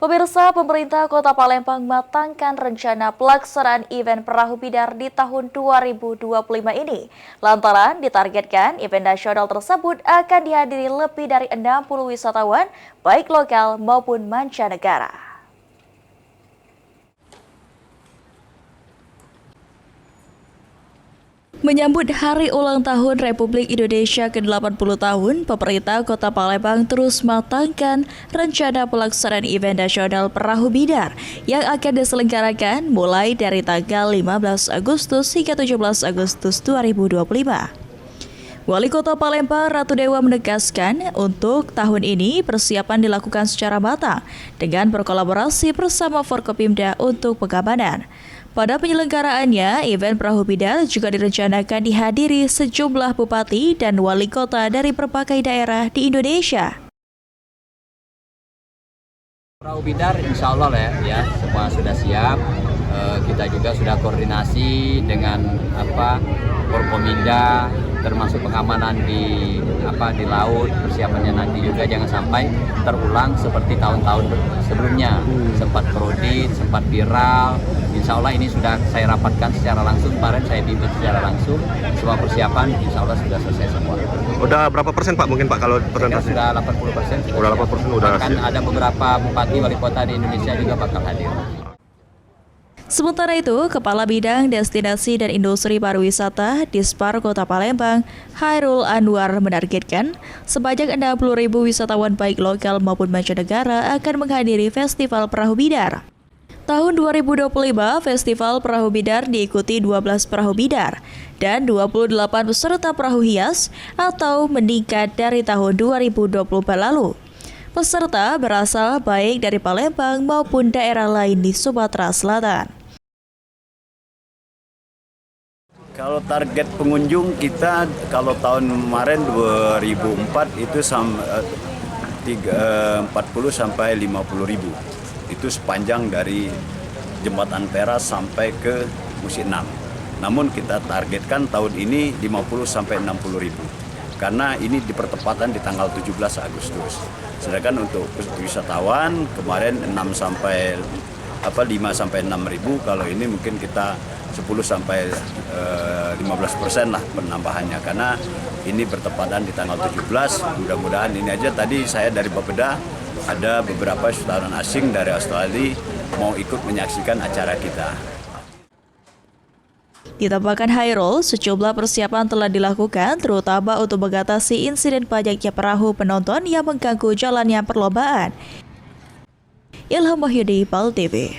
Pemirsa, pemerintah Kota Palembang matangkan rencana pelaksanaan event Perahu Bidar di tahun 2025 ini. Lantaran ditargetkan event nasional tersebut akan dihadiri lebih dari 60 wisatawan, baik lokal maupun mancanegara. Menyambut Hari Ulang Tahun Republik Indonesia ke-80 tahun, pemerintah Kota Palembang terus matangkan rencana pelaksanaan event nasional Perahu Bidar yang akan diselenggarakan mulai dari tanggal 15 Agustus hingga 17 Agustus 2025. Wali Kota Palembang Ratu Dewa menegaskan untuk tahun ini persiapan dilakukan secara matang dengan berkolaborasi bersama Forkopimda untuk pengamanan. Pada penyelenggaraannya, event Perahu Bidar juga direncanakan dihadiri sejumlah bupati dan wali kota dari berbagai daerah di Indonesia. Perahu Bidar insya Allah ya semua sudah siap. Kita juga sudah koordinasi dengan Forkopimda, termasuk pengamanan di laut. Persiapannya nanti juga jangan sampai terulang seperti tahun-tahun sebelumnya, sempat kredit, sempat viral. Insya Allah ini sudah saya rapatkan secara langsung, kemarin saya bimbing secara langsung. Semua persiapan insya Allah sudah selesai semua. Udah berapa persen Pak mungkin Pak kalau presentasi? Sudah 80%. Udah 80% udah. Akan ada beberapa bupati wali kota di Indonesia juga bakal hadir. Sementara itu, Kepala Bidang Destinasi dan Industri Pariwisata Dispar Kota Palembang, Hairul Anwar menargetkan sebanyak 60.000 wisatawan baik lokal maupun mancanegara akan menghadiri Festival Perahu Bidar. Tahun 2025, Festival Perahu Bidar diikuti 12 perahu bidar dan 28 peserta perahu hias atau meningkat dari tahun 2024 lalu. Peserta berasal baik dari Palembang maupun daerah lain di Sumatera Selatan. Kalau target pengunjung kita kalau tahun kemarin 2004 itu 40 sampai 50 ribu. Itu sepanjang dari Jembatan Peras sampai ke Musi 6. Namun kita targetkan tahun ini 50 sampai 60 ribu. Karena ini di pertempatan di tanggal 17 Agustus. Sedangkan untuk wisatawan kemarin 5 sampai 6 ribu, kalau ini mungkin kita 10 sampai 15% lah penambahannya, karena ini bertepatan di tanggal 17. Mudah-mudahan ini aja. Tadi saya dari Bapeda ada beberapa wisatawan asing dari Australia mau ikut menyaksikan acara kita. Ditambahkan Hairul, sejumlah persiapan telah dilakukan terutama untuk mengatasi insiden banyaknya perahu penonton yang mengganggu jalannya perlombaan. Ilham Wahyudi, PAL TV.